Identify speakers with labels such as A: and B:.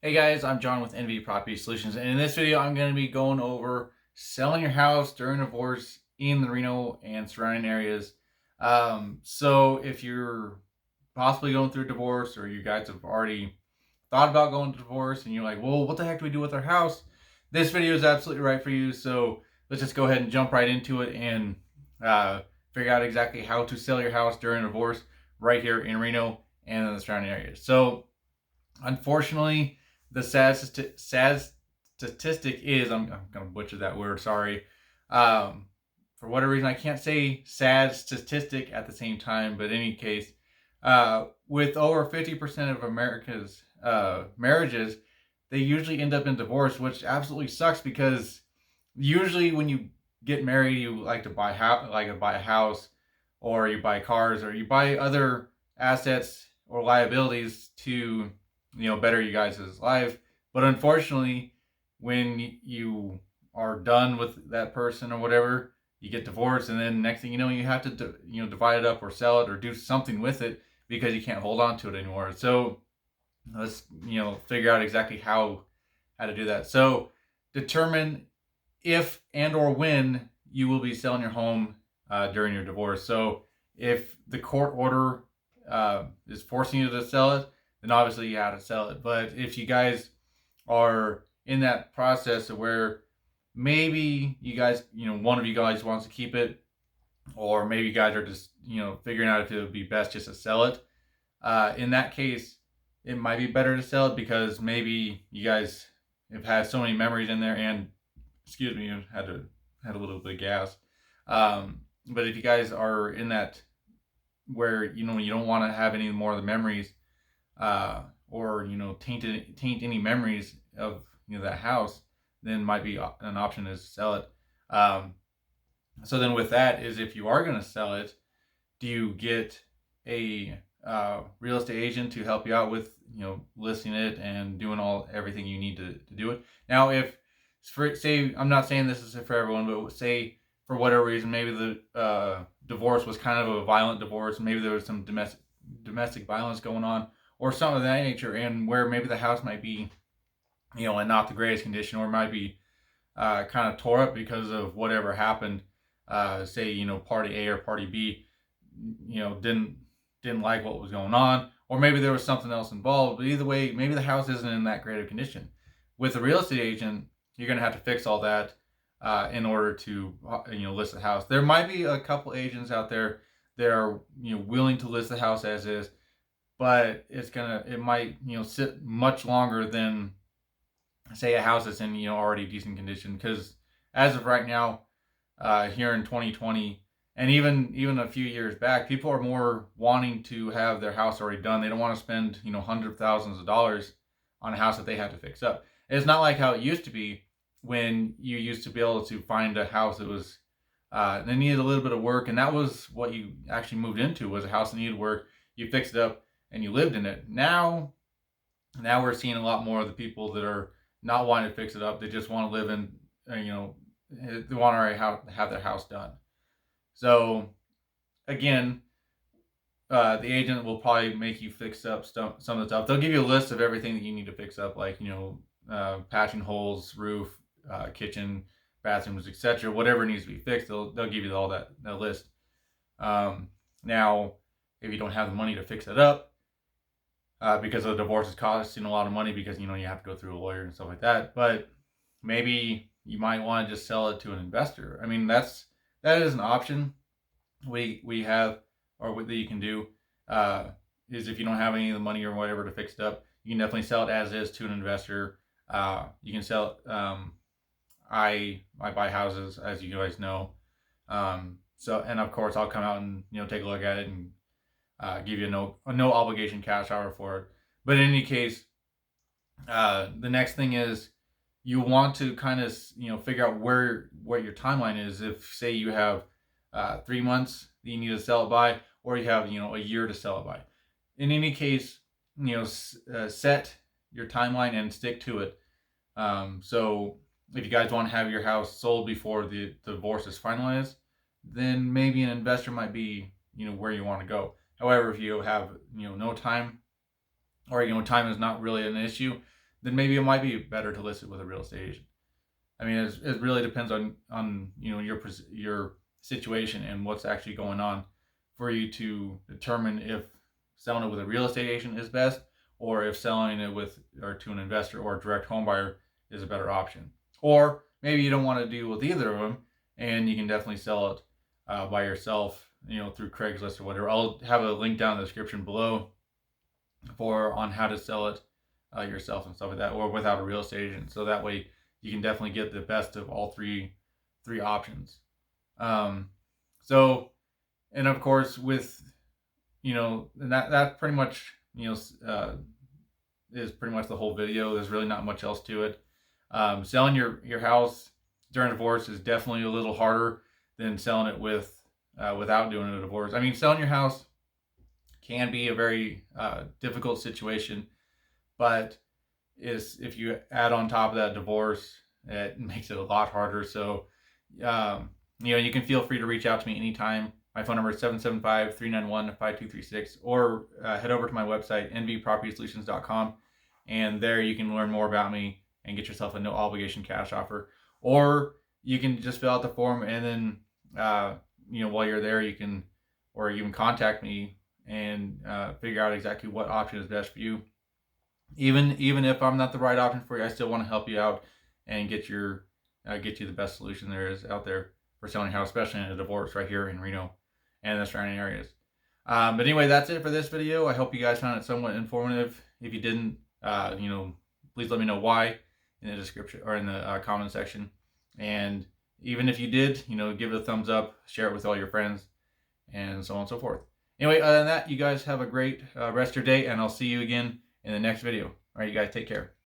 A: Hey guys, I'm John with NV Property Solutions, and in this video I'm going to be going over selling your house during divorce in the Reno and surrounding areas. So if you're possibly going through a divorce, or you guys have already thought about going to divorce and you're like, well, what the heck do we do with our house? This video is absolutely right for you. So let's just go ahead and jump right into it and figure out exactly how to sell your house during a divorce right here in Reno and in the surrounding areas. So unfortunately, the sad statistic is, I'm going to butcher that word, sorry. For whatever reason, I can't say sad statistic at the same time, but in any case, with over 50% of America's marriages, they usually end up in divorce, which absolutely sucks because usually when you get married, you like to buy a house, or you buy cars, or you buy other assets or liabilities to better you guys' life. But unfortunately, when you are done with that person or whatever, you get divorced, and then next thing you know, you have to divide it up or sell it or do something with it because you can't hold on to it anymore. So let's figure out exactly how to do that. So determine if and or when you will be selling your home during your divorce. So if the court order is forcing you to sell it, then obviously you have to sell it. But if you guys are in that process of where maybe you guys, one of you guys wants to keep it, or maybe you guys are just, figuring out if it would be best just to sell it. In that case, it might be better to sell it because maybe you guys have had so many memories in there, and excuse me, had a little bit of gas. But if you guys are in that where you don't want to have any more of the memories, or taint any memories of that house, then might be an option is to sell it. So then with that is, if you are going to sell it, do you get a real estate agent to help you out with listing it and doing everything you need to do it? Now, if say, I'm not saying this is for everyone, but say for whatever reason, maybe the divorce was kind of a violent divorce, maybe there was some domestic violence going on or something of that nature, and where maybe the house might be in not the greatest condition, or it might be kind of tore up because of whatever happened. Say party A or party B didn't like what was going on, or maybe there was something else involved. But either way, maybe the house isn't in that great of condition. With a real estate agent, you're going to have to fix all that in order to list the house. There might be a couple agents out there that are willing to list the house as is, but it might sit much longer than, say, a house that's in already decent condition. Because as of right now, here in 2020, and even a few years back, people are more wanting to have their house already done. They don't want to spend hundreds of thousands of dollars on a house that they have to fix up. It's not like how it used to be, when you used to be able to find a house that was that needed a little bit of work, and that was what you actually moved into, was a house that needed work. You fixed it up and you lived in it. Now we're seeing a lot more of the people that are not wanting to fix it up. They just want to live in, they want to already have their house done. So again, the agent will probably make you fix up some of the stuff. They'll give you a list of everything that you need to fix up, like patching holes, roof, kitchen, bathrooms, etc. Whatever needs to be fixed, they'll give you all that list. Now, if you don't have the money to fix it up, because the divorce is costing a lot of money, because you have to go through a lawyer and stuff like that, but maybe you might want to just sell it to an investor. I mean, that is an option we have, or what that you can do, is if you don't have any of the money or whatever to fix it up, you can definitely sell it as is to an investor. You can sell it. I buy houses, as you guys know. So, and of course, I'll come out and take a look at it and give you a no obligation cash offer for it. But in any case, the next thing is, you want to kind of figure out what your timeline is. If, say, you have 3 months that you need to sell it by, or you have a year to sell it by. In any case, set your timeline and stick to it. So if you guys want to have your house sold before the divorce is finalized, then maybe an investor might be where you want to go. However, if you have no time, or time is not really an issue, then maybe it might be better to list it with a real estate agent. I mean, it really depends on your situation and what's actually going on for you to determine if selling it with a real estate agent is best, or if selling it with or to an investor or a direct home buyer is a better option. Or maybe you don't want to deal with either of them, and you can definitely sell it by yourself, through Craigslist or whatever. I'll have a link down in the description below on how to sell it yourself and stuff like that, or without a real estate agent. So that way you can definitely get the best of all three options. So, and of course, with and that pretty much is pretty much the whole video. There's really not much else to it. Selling your house during a divorce is definitely a little harder than selling it without doing a divorce. I mean, selling your house can be a very difficult situation, but if you add on top of that divorce, it makes it a lot harder. So, you can feel free to reach out to me anytime. My phone number is 775-391-5236, or head over to my website, nvpropertysolutions.com, and there you can learn more about me and get yourself a no obligation cash offer. Or you can just fill out the form, and then while you're there, you can contact me and figure out exactly what option is best for you. Even if I'm not the right option for you, I still want to help you out and get you the best solution there is out there for selling your house, especially in a divorce right here in Reno and the surrounding areas. But anyway, that's it for this video. I hope you guys found it somewhat informative. If you didn't, please let me know why in the description or in the comment section. And even if you did, give it a thumbs up, share it with all your friends, and so on and so forth. Anyway, other than that, you guys have a great rest of your day, and I'll see you again in the next video. All right, you guys take care.